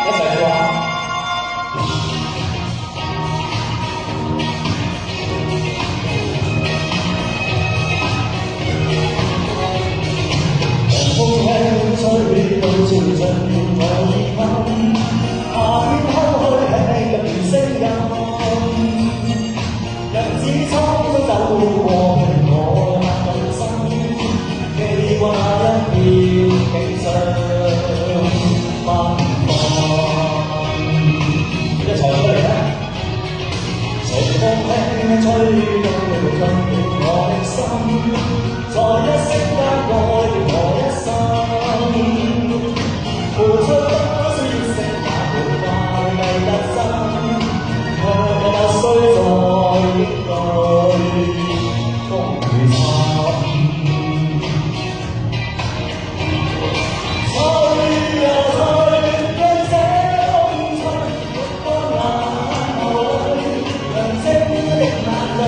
一齊試下。風輕吹到潮盡我耳根，夏天偷去吃入面聲音，日子匆匆走過，我人生記掛一片景象奔放，一齊出嚟啦！隨風輕吹到進我的心，在一息間改變我一生，付出多少熱誠也沒快計得真，卻需在應對風雨侵。吹啊吹，讓這風吹沒乾眼淚，讓清的眼淚。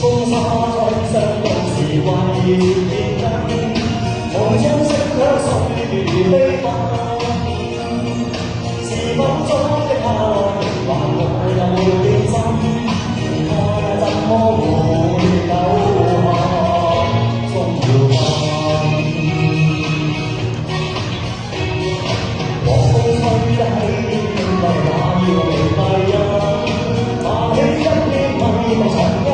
風沙吹上到時為變燈，從中識卻歲月悲憤，是否中的愛還我有認真，愛怎麼會留下終要分，和風吹得起為那要離閉因，拿起一片迷茫塵埃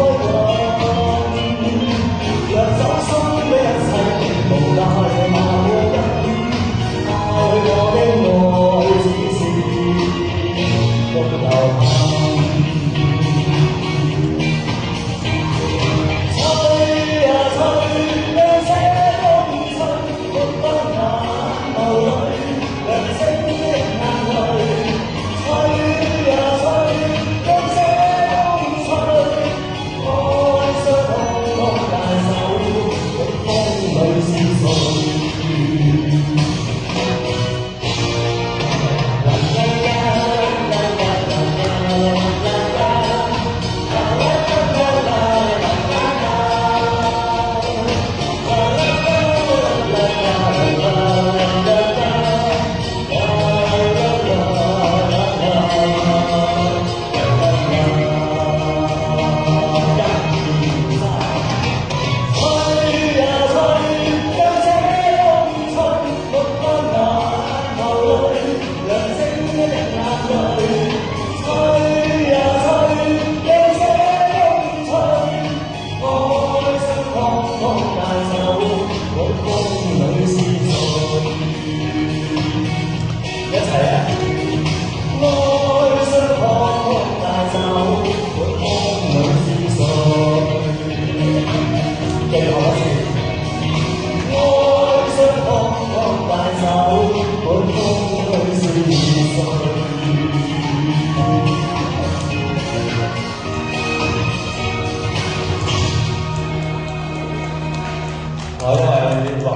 我因為話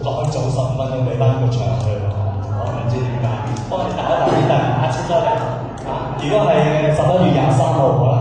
落去早10分鐘俾翻個場佢，我唔知點解。幫你打一打先得，下次再嚟。如果係11月23號。